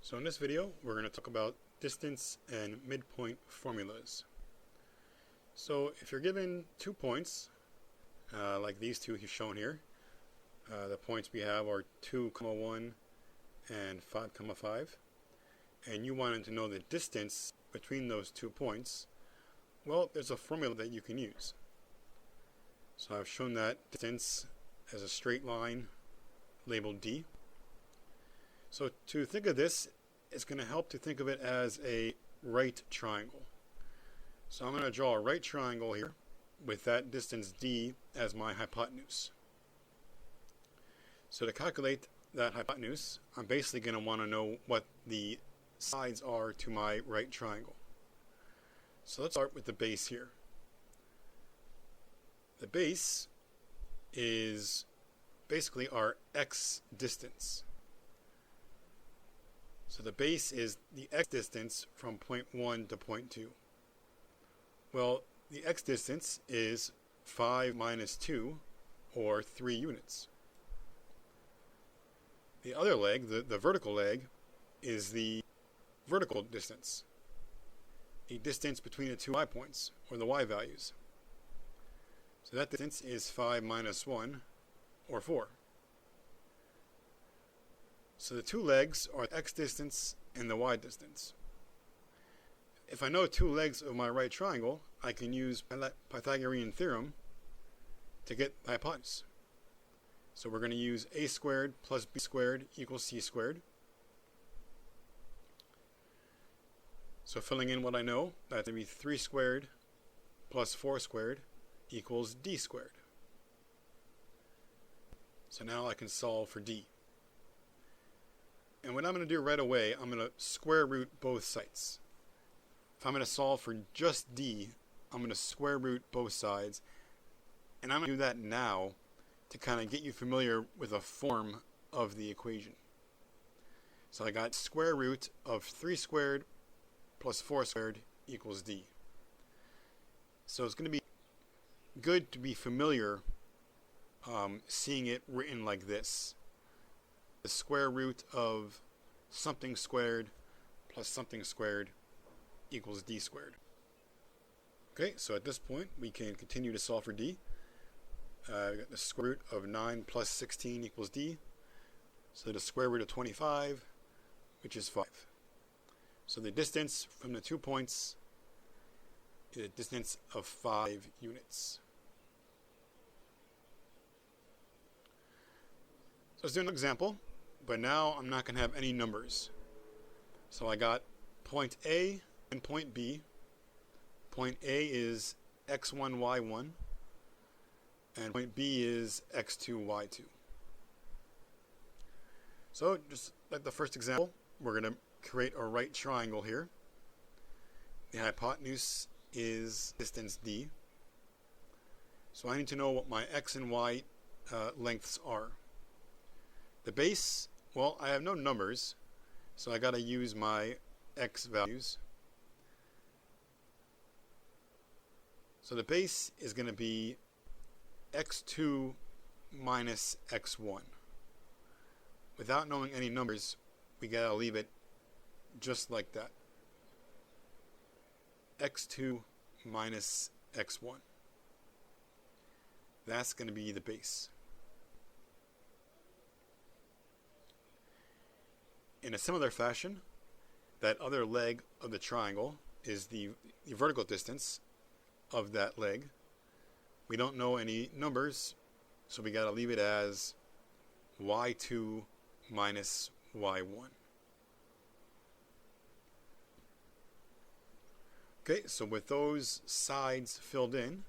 So in this video, we're going to talk about distance and midpoint formulas. So if you're given 2 points, like these two shown here, the points we have are 2, 1 and 5, 5, and you wanted to know the distance between those 2 points, well, there's a formula that you can use. So I've shown that distance as a straight line labeled d. So to think of this, it's going to help to think of it as a right triangle. So I'm going to draw a right triangle here with that distance d as my hypotenuse. So to calculate that hypotenuse, I'm basically going to want to know what the sides are to my right triangle. So let's start with the base here. The base is basically our x distance. So the base is the x distance from point 1 to point 2. Well, the x distance is 5 minus 2, or 3 units. The other leg, the vertical leg, is the vertical distance, a distance between the two y points, or the y values. So that distance is 5 minus 1, or 4. So the two legs are the x distance and the y distance. If I know 2 legs of my right triangle, I can use Pythagorean theorem to get the hypotenuse. So we're going to use a squared plus b squared equals c squared. So filling in what I know, that's going to be 3 squared plus 4 squared equals d squared. So now I can solve for d. And what I'm going to do right away, I'm going to square root both sides. If I'm going to solve for just d, I'm going to square root both sides. And I'm going to do that now to kind of get you familiar with the form of the equation. So I got square root of 3 squared plus 4 squared equals d. So it's going to be good to be familiar seeing it written like this. The square root of something squared plus something squared equals d squared. Okay, so at this point we can continue to solve for d. We got the square root of 9 plus 16 equals d. So the square root of 25, which is 5. So the distance from the 2 points is a distance of 5 units. So let's do an example. But now I'm not going to have any numbers. So I got point A and point B. Point A is x1, y1. And point B is x2, y2. So just like the first example, we're going to create a right triangle here. The hypotenuse is distance d. So I need to know what my x and y lengths are. The base, well, I have no numbers, so I got to use my x values. So the base is going to be x2 minus x1. Without knowing any numbers, we got to leave it just like that. x2 minus x1. That's going to be the base. In a similar fashion, that other leg of the triangle is the vertical distance of that leg. We don't know any numbers, so we got to leave it as y2 minus y1. Okay, so with those sides filled in,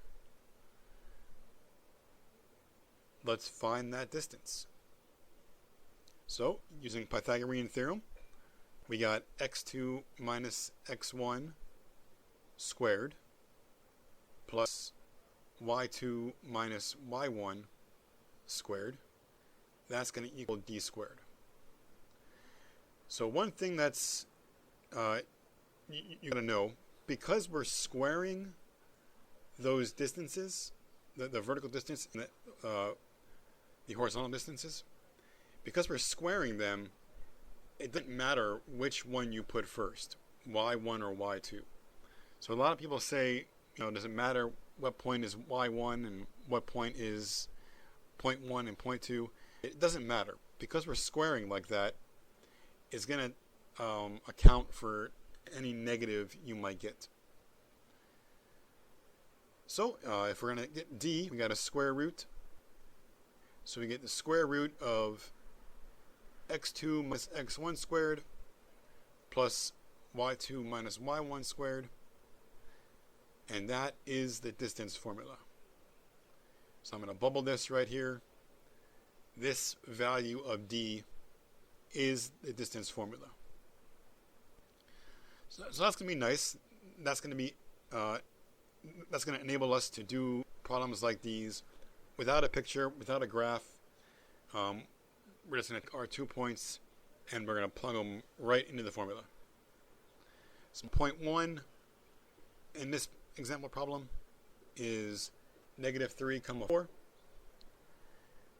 let's find that distance. So, using Pythagorean theorem, we got x2 minus x1 squared plus y2 minus y1 squared. That's going to equal d squared. So one thing that's you're going to know, because we're squaring those distances, the vertical distance and the horizontal distances, because we're squaring them, it doesn't matter which one you put first, y1 or y2. So a lot of people say, does it matter what point is y1 and what point is point 1 and point 2? It doesn't matter. Because we're squaring like that, it's going to account for any negative you might get. So if we're going to get d, we got a square root. So we get the square root of x2 minus x1 squared plus y2 minus y1 squared. And that is the distance formula. So I'm going to bubble this right here. This value of d is the distance formula. So that's going to be nice. That's going to enable us to do problems like these without a picture, without a graph. We're just going to take our 2 points and we're going to plug them right into the formula. So point 1 in this example problem is negative 3, 4.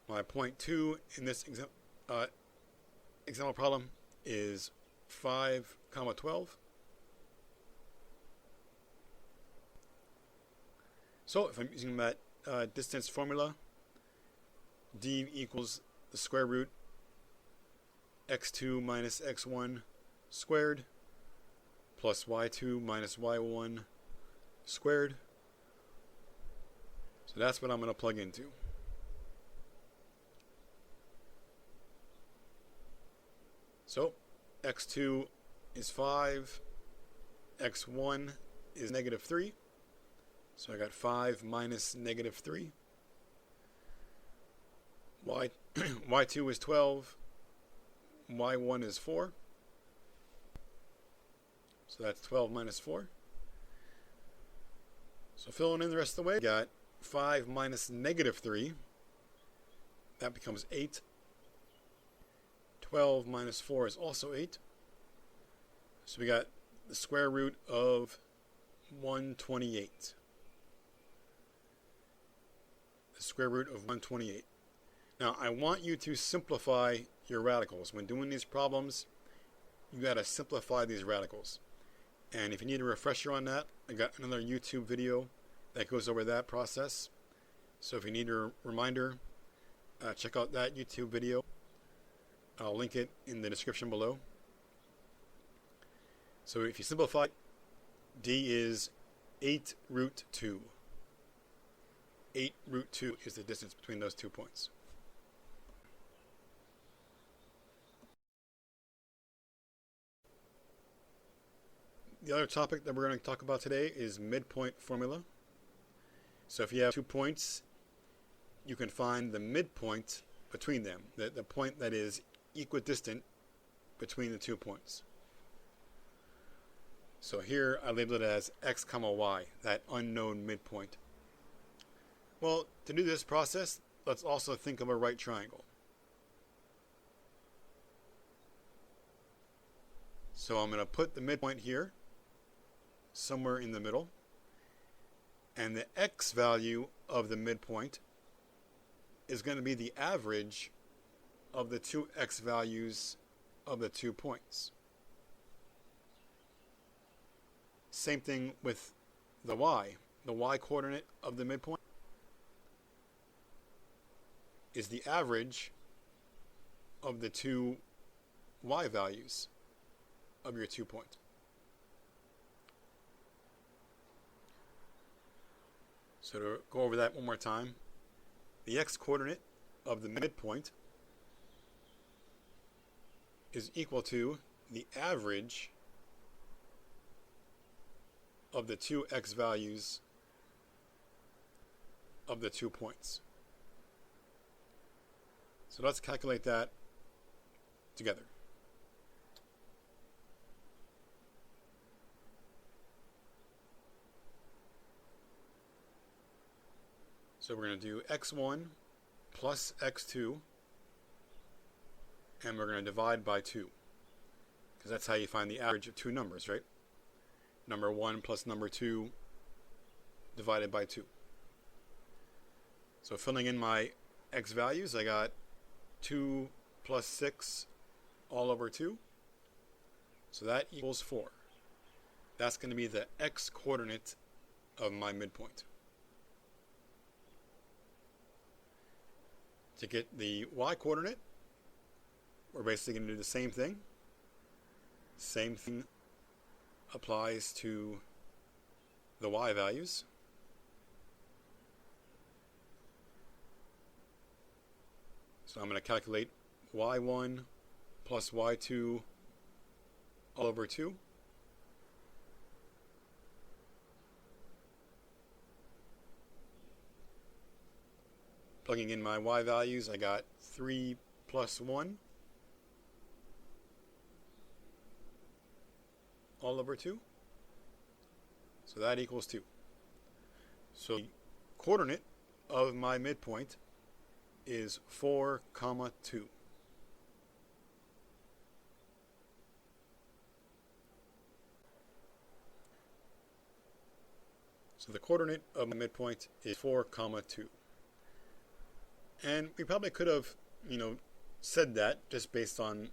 My point 2 in this example problem is 5, 12. So if I'm using that distance formula, d equals the square root x2 minus x1 squared plus y2 minus y1 squared. So that's what I'm going to plug into. So x2 is 5, x1 is negative 3. So I got 5 minus negative 3. Y2 is 12. Y1 is 4. So that's 12 minus 4. So filling in the rest of the way, we got 5 minus negative 3. That becomes 8. 12 minus 4 is also 8. So we got the square root of 128. The square root of 128. Now, I want you to simplify your radicals. When doing these problems, you got to simplify these radicals. And if you need a refresher on that, I got another YouTube video that goes over that process. So if you need a reminder, check out that YouTube video. I'll link it in the description below. So if you simplify, d is 8 root 2. 8 root 2 is the distance between those 2 points. The other topic that we're going to talk about today is midpoint formula. So if you have 2 points, you can find the midpoint between them, the point that is equidistant between the 2 points. So here I labeled it as x, y, that unknown midpoint. Well, to do this process, let's also think of a right triangle. So I'm going to put the midpoint here, somewhere in the middle, and the x value of the midpoint is going to be the average of the 2 x values of the 2 points. Same thing with the y. The y coordinate of the midpoint is the average of the 2 y values of your 2 points. So to go over that one more time, the x coordinate of the midpoint is equal to the average of the 2 x values of the 2 points. So let's calculate that together. So we're going to do x1 plus x2, and we're going to divide by 2, because that's how you find the average of 2 numbers, right? Number 1 plus number 2 divided by 2. So filling in my x values, I got 2 plus 6 all over 2. So that equals 4. That's going to be the x coordinate of my midpoint. To get the y coordinate, we're basically going to do the same thing. Same thing applies to the y values. So I'm going to calculate y1 plus y2 all over 2. Plugging in my y values, I got 3 plus 1 all over 2. So that equals 2. So the coordinate of my midpoint is 4, 2. So the coordinate of my midpoint is 4, 2. And we probably could have, said that just based on,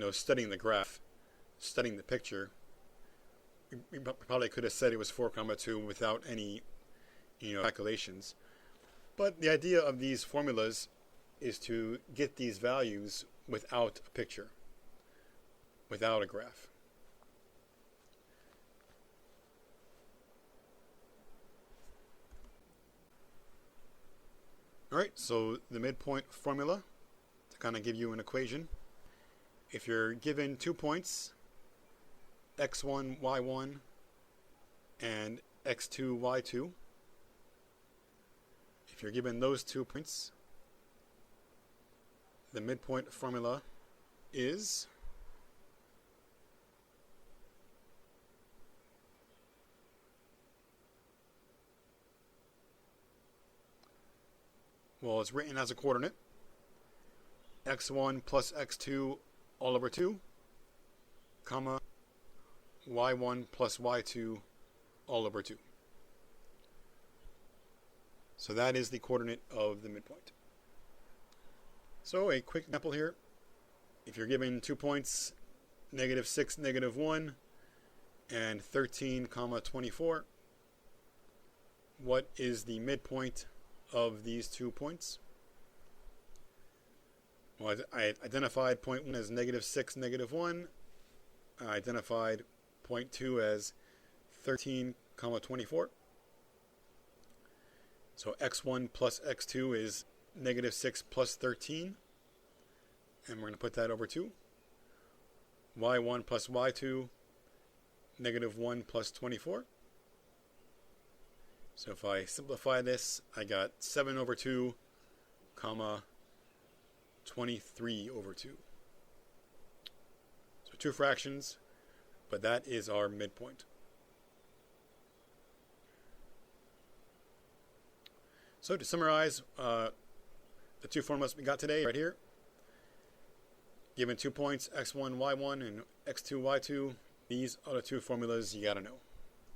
studying the graph, studying the picture. We probably could have said it was 4, 2 without any, calculations. But the idea of these formulas is to get these values without a picture, without a graph. Alright, so the midpoint formula, to kind of give you an equation. If you're given 2 points, x1, y1, and x2, y2, if you're given those 2 points, the midpoint formula is it's written as a coordinate, x1 plus x2 all over 2, comma, y1 plus y2 all over 2. So that is the coordinate of the midpoint. So a quick example here. If you're given 2 points, -6, -1, and 13, 24, what is the midpoint of these 2 points? Well, I identified point 1 as -6, -1. I identified point 2 as 13, 24. So x1 plus x2 is -6 plus 13. And we're going to put that over 2. y1 plus y2, -1 plus 24. So if I simplify this, I got 7 over 2, comma, 23 over 2. So 2 fractions, but that is our midpoint. So to summarize, the 2 formulas we got today right here. Given 2 points, x1, y1, and x2, y2, these are the 2 formulas you got to know.